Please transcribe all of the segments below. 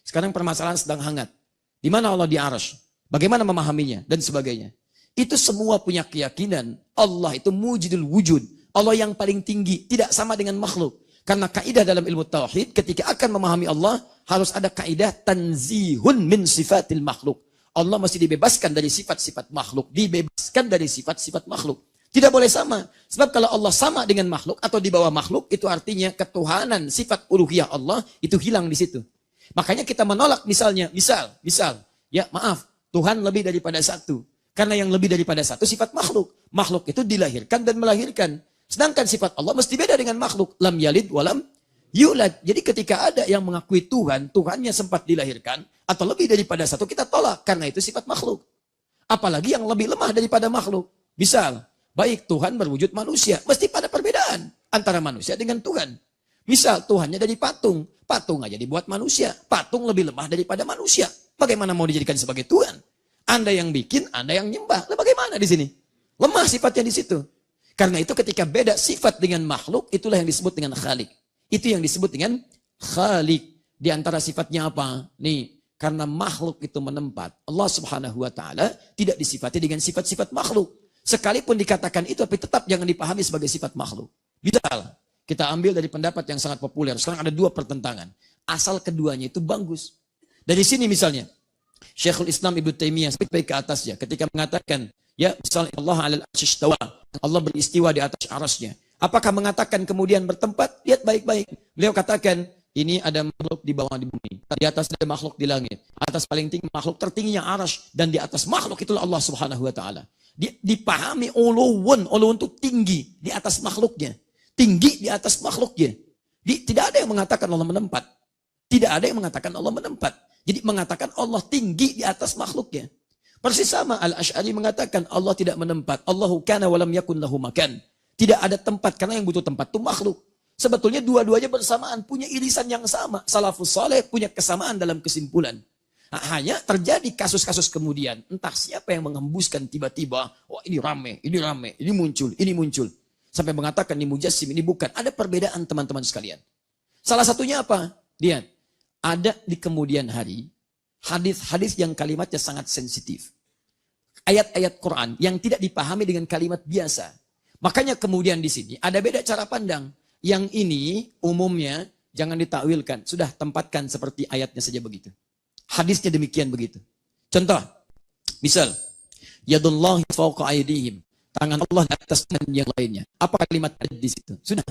Sekarang permasalahan sedang hangat. Di mana Allah di arsy? Bagaimana memahaminya? Dan sebagainya. Itu semua punya keyakinan Allah itu mujidul wujud. Allah yang paling tinggi, tidak sama dengan makhluk. Karena kaidah dalam ilmu tauhid, ketika akan memahami Allah, harus ada kaidah tanzihun min sifatil makhluk. Allah mesti dibebaskan dari sifat-sifat makhluk. Dibebaskan dari sifat-sifat makhluk. Tidak boleh sama. Sebab kalau Allah sama dengan makhluk atau di bawah makhluk, itu artinya ketuhanan sifat uluhiyah Allah itu hilang di situ. Makanya kita menolak misal, ya maaf, Tuhan lebih daripada satu. Karena yang lebih daripada satu sifat makhluk. Makhluk itu dilahirkan dan melahirkan. Sedangkan sifat Allah mesti beda dengan makhluk. Lam yalid walam yulad. Jadi ketika ada yang mengakui Tuhan, Tuhannya sempat dilahirkan, atau lebih daripada satu, kita tolak. Karena itu sifat makhluk. Apalagi yang lebih lemah daripada makhluk. Misal, baik Tuhan berwujud manusia. Mesti pada perbedaan antara manusia dengan Tuhan. Misal Tuhannya dari patung. Patung aja dibuat manusia. Patung lebih lemah daripada manusia. Bagaimana mau dijadikan sebagai Tuhan? Anda yang bikin, Anda yang nyembah. Lah bagaimana di sini? Lemah sifatnya di situ. Karena itu ketika beda sifat dengan makhluk, itulah yang disebut dengan khalik. Itu yang disebut dengan khalik. Di antara sifatnya apa? Nih, karena makhluk itu menempat. Allah Subhanahu wa taala tidak disifati dengan sifat-sifat makhluk. Sekalipun dikatakan itu, tapi tetap jangan dipahami sebagai sifat makhluk. Misal, kita ambil dari pendapat yang sangat populer. Sekarang ada dua pertentangan. Asal keduanya itu bagus. Dari sini misalnya, Syekhul Islam Ibnu Taimiyah sampai ke atasnya ketika mengatakan, ya misalnya Allah alal arsy istawa, Allah beristiwa di atas arasnya. Apakah mengatakan kemudian bertempat? Lihat baik-baik. Beliau katakan, ini ada makhluk di bawah di bumi. Di atas ada makhluk di langit. Atas paling tinggi makhluk tertingginya arasy, dan di atas makhluk itulah Allah Subhanahu wa taala. Dipahami uluwun itu tinggi di atas makhluknya. Tinggi di atas makhluknya. Tidak ada yang mengatakan Allah menempat. Tidak ada yang mengatakan Allah menempat. Jadi mengatakan Allah tinggi di atas makhluknya. Persis sama Al-Asy'ari mengatakan Allah tidak menempat. Allahu kana walam yakun lahu makan. Tidak ada tempat karena yang butuh tempat itu makhluk. Sebetulnya dua-duanya bersamaan, punya irisan yang sama. Salafus saleh punya kesamaan dalam kesimpulan. Nah, hanya terjadi kasus-kasus kemudian. Entah siapa yang mengembuskan tiba-tiba. Oh ini rame, ini muncul. Sampai mengatakan ini mujassim, ini bukan. Ada perbedaan teman-teman sekalian. Salah satunya apa? Lihat. Ada di kemudian hari, hadis-hadis yang kalimatnya sangat sensitif. Ayat-ayat Quran yang tidak dipahami dengan kalimat biasa. Makanya kemudian di sini ada beda cara pandang. Yang ini umumnya jangan ditakwilkan. Sudah tempatkan seperti ayatnya saja begitu. Hadisnya demikian begitu. Contoh, misal, yadullahi fawqa aydihim. Tangan Allah di atas tangan yang lainnya. Apa kalimat yad di situ? Sudah.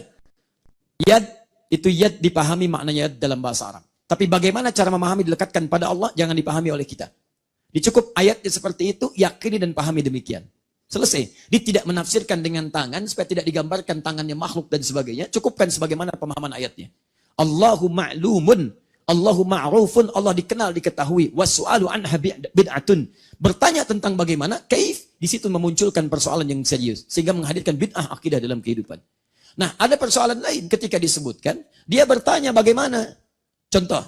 Yad, itu yad dipahami maknanya yad dalam bahasa Arab. Tapi bagaimana cara memahami dilekatkan pada Allah, jangan dipahami oleh kita. Dicukup ayatnya seperti itu, yakini dan pahami demikian. Selesai. Dia tidak menafsirkan dengan tangan, supaya tidak digambarkan tangannya makhluk dan sebagainya. Cukupkan sebagaimana pemahaman ayatnya. Allahu ma'lumun, Allahu ma'rufun, Allah dikenal, diketahui. Wassu'alu anha bid'atun. Bertanya tentang bagaimana, kaif, di situ memunculkan persoalan yang serius. Sehingga menghadirkan bid'ah akidah dalam kehidupan. Nah, ada persoalan lain ketika disebutkan, dia bertanya bagaimana. Contoh,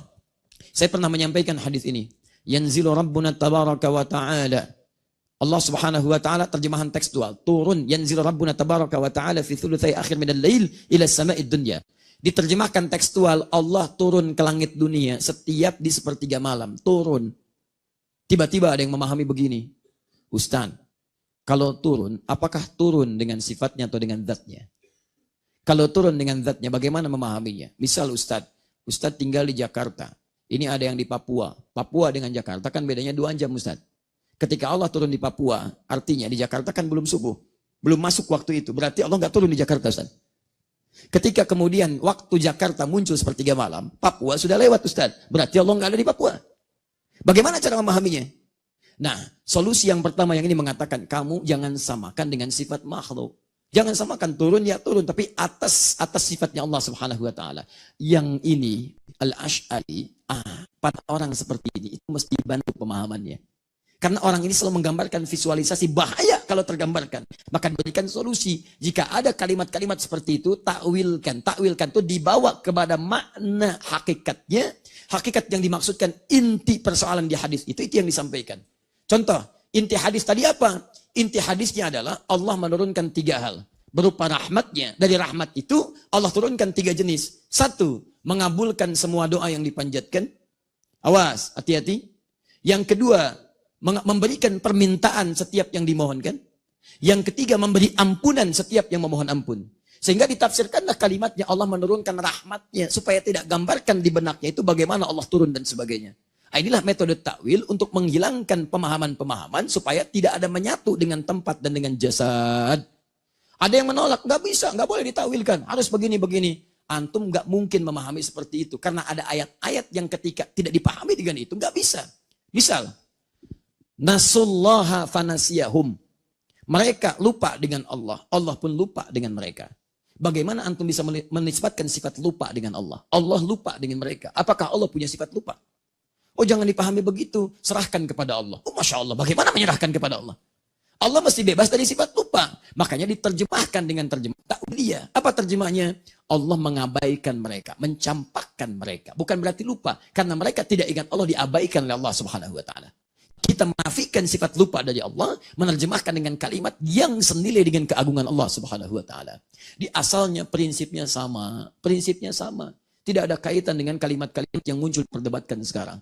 saya pernah menyampaikan hadis ini. Yanzilu Rabbuna tabaraka wa ta'ala. Allah Subhanahu wa ta'ala terjemahan tekstual. Turun yanzilu Rabbuna tabaraka wa ta'ala fi thulutsai akhir minal lail ila sama'id dunya. Diterjemahkan tekstual, Allah turun ke langit dunia setiap di sepertiga malam. Turun. Tiba-tiba ada yang memahami begini. Ustaz, kalau turun, apakah turun dengan sifatnya atau dengan zatnya? Kalau turun dengan zatnya, bagaimana memahaminya? Misal Ustaz tinggal di Jakarta. Ini ada yang di Papua. Papua dengan Jakarta kan bedanya 2 jam Ustaz. Ketika Allah turun di Papua, artinya di Jakarta kan belum subuh. Belum masuk waktu itu. Berarti Allah nggak turun di Jakarta Ustaz. Ketika kemudian waktu Jakarta muncul sepertiga malam, Papua sudah lewat Ustaz. Berarti Allah nggak ada di Papua. Bagaimana cara memahaminya? Nah, solusi yang pertama yang ini mengatakan, kamu jangan samakan dengan sifat makhluk. Jangan samakan turun ya turun, tapi atas sifatnya Allah Subhanahu wa taala. Yang ini Al-Asy'ari, pada orang seperti ini itu mesti bantu pemahamannya. Karena orang ini selalu menggambarkan visualisasi, bahaya kalau tergambarkan. Maka diberikan solusi. Jika ada kalimat-kalimat seperti itu, takwilkan. Takwilkan itu dibawa kepada makna hakikatnya. Hakikat yang dimaksudkan, inti persoalan di hadis itu yang disampaikan. Contoh, inti hadis tadi apa? Inti hadisnya adalah Allah menurunkan 3 hal. Berupa rahmatnya. Dari rahmat itu Allah turunkan 3 jenis. 1, mengabulkan semua doa yang dipanjatkan. Awas, hati-hati. Yang kedua, memberikan permintaan setiap yang dimohonkan. Yang ketiga, memberi ampunan setiap yang memohon ampun. Sehingga ditafsirkanlah kalimatnya, Allah menurunkan rahmatnya supaya tidak gambarkan di benaknya itu bagaimana Allah turun dan sebagainya. Inilah metode takwil untuk menghilangkan pemahaman-pemahaman supaya tidak ada menyatu dengan tempat dan dengan jasad. Ada yang menolak, nggak bisa, nggak boleh ditakwilkan, harus begini-begini. Antum nggak mungkin memahami seperti itu karena ada ayat-ayat yang ketika tidak dipahami dengan itu nggak bisa. Misal, nasullaha fanasiyahum. Mereka lupa dengan Allah, Allah pun lupa dengan mereka. Bagaimana antum bisa menisbatkan sifat lupa dengan Allah? Allah lupa dengan mereka. Apakah Allah punya sifat lupa? Oh, jangan dipahami begitu. Serahkan kepada Allah. Oh, Masya Allah. Bagaimana menyerahkan kepada Allah? Allah mesti bebas dari sifat lupa. Makanya diterjemahkan dengan terjemah ta'wiliyah. Apa terjemahnya? Allah mengabaikan mereka. Mencampakkan mereka. Bukan berarti lupa. Karena mereka tidak ingat Allah, diabaikan oleh Allah Subhanahu wa ta'ala. Kita menafikan sifat lupa dari Allah, menerjemahkan dengan kalimat yang senilai dengan keagungan Allah Subhanahu wa ta'ala. Di asalnya prinsipnya sama. Prinsipnya sama. Tidak ada kaitan dengan kalimat-kalimat yang muncul perdebatkan sekarang.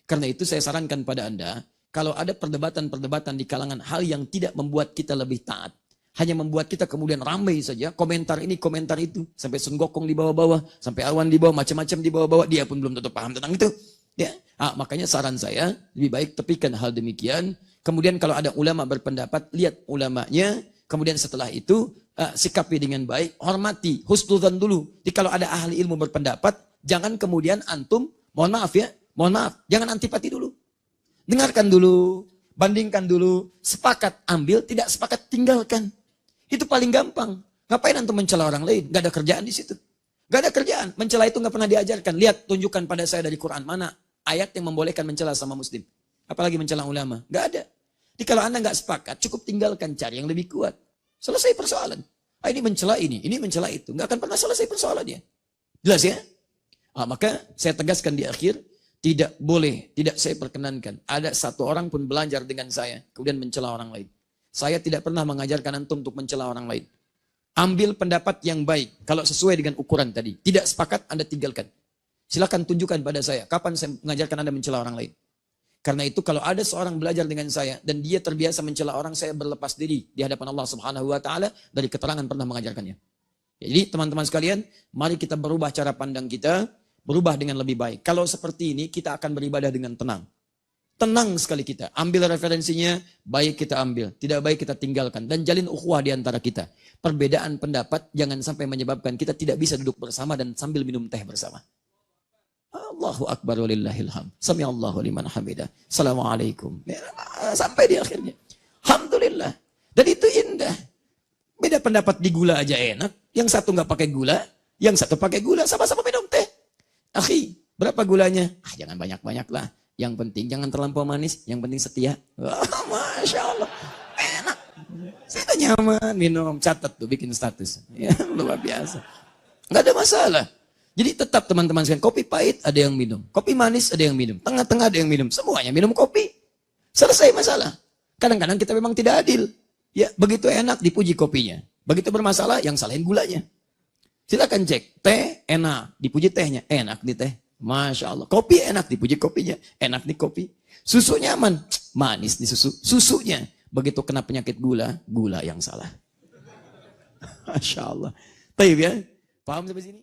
Karena itu saya sarankan pada Anda, kalau ada perdebatan-perdebatan di kalangan hal yang tidak membuat kita lebih taat, hanya membuat kita kemudian ramai saja, komentar ini, komentar itu, sampai Sun Gokong di bawah-bawah, sampai Arwan di bawah, macam-macam di bawah-bawah, dia pun belum tentu paham tentang itu. Ya, makanya saran saya, lebih baik tepikan hal demikian. Kemudian kalau ada ulama berpendapat, lihat ulamanya. Kemudian setelah itu, sikapi dengan baik, hormati, husnudzan dulu. Jadi kalau ada ahli ilmu berpendapat, jangan kemudian antum, mohon maaf ya, mohon maaf, jangan antipati dulu. Dengarkan dulu, bandingkan dulu, sepakat ambil, tidak sepakat tinggalkan. Itu paling gampang. Ngapain antum mencela orang lain? Gak ada kerjaan di situ. Gak ada kerjaan. Mencela itu gak pernah diajarkan. Lihat, tunjukkan pada saya dari Quran mana ayat yang membolehkan mencela sama muslim. Apalagi mencela ulama. Gak ada. Jadi kalau anda gak sepakat, cukup tinggalkan, cari yang lebih kuat. Selesai persoalan. Ini mencela ini mencela itu. Gak akan pernah selesai persoalannya. Jelas ya? Maka saya tegaskan di akhir, tidak boleh, tidak saya perkenankan. Ada satu orang pun belajar dengan saya, kemudian mencela orang lain. Saya tidak pernah mengajarkan antum untuk mencela orang lain. Ambil pendapat yang baik, kalau sesuai dengan ukuran tadi. Tidak sepakat, Anda tinggalkan. Silakan tunjukkan pada saya, kapan saya mengajarkan Anda mencela orang lain. Karena itu kalau ada seorang belajar dengan saya, dan dia terbiasa mencela orang, saya berlepas diri di hadapan Allah Subhanahu wa ta'ala, dari keterangan pernah mengajarkannya. Jadi teman-teman sekalian, mari kita berubah cara pandang kita, berubah dengan lebih baik. Kalau seperti ini, kita akan beribadah dengan tenang. Tenang sekali kita. Ambil referensinya, baik kita ambil. Tidak baik kita tinggalkan. Dan jalin ukhuwah di antara kita. Perbedaan pendapat jangan sampai menyebabkan kita tidak bisa duduk bersama dan sambil minum teh bersama. Allahu Akbar walillahil hamd. Sami'allahu liman hamidah. Assalamualaikum. Sampai di akhirnya. Alhamdulillah. Dan itu indah. Beda pendapat di gula aja enak. Yang satu nggak pakai gula, yang satu pakai gula. Sama-sama minum teh. Akhi, berapa gulanya? Jangan banyak-banyak lah. Yang penting jangan terlampau manis. Yang penting setia. Masya Allah. Enak. Saya nyaman minum. Catat tuh, bikin status. Ya, luar biasa. Nggak ada masalah. Jadi tetap teman-teman sekalian, kopi pahit ada yang minum. Kopi manis ada yang minum. Tengah-tengah ada yang minum. Semuanya minum kopi. Selesai masalah. Kadang-kadang kita memang tidak adil. Ya, begitu enak dipuji kopinya. Begitu bermasalah, yang salahin gulanya. Silakan cek, teh enak, dipuji tehnya, enak nih teh, Masya Allah. Kopi enak, dipuji kopinya, enak nih kopi. Susu nyaman, manis nih susunya. Begitu kena penyakit gula, gula yang salah. Masya Allah. Taib ya, paham sampai sini?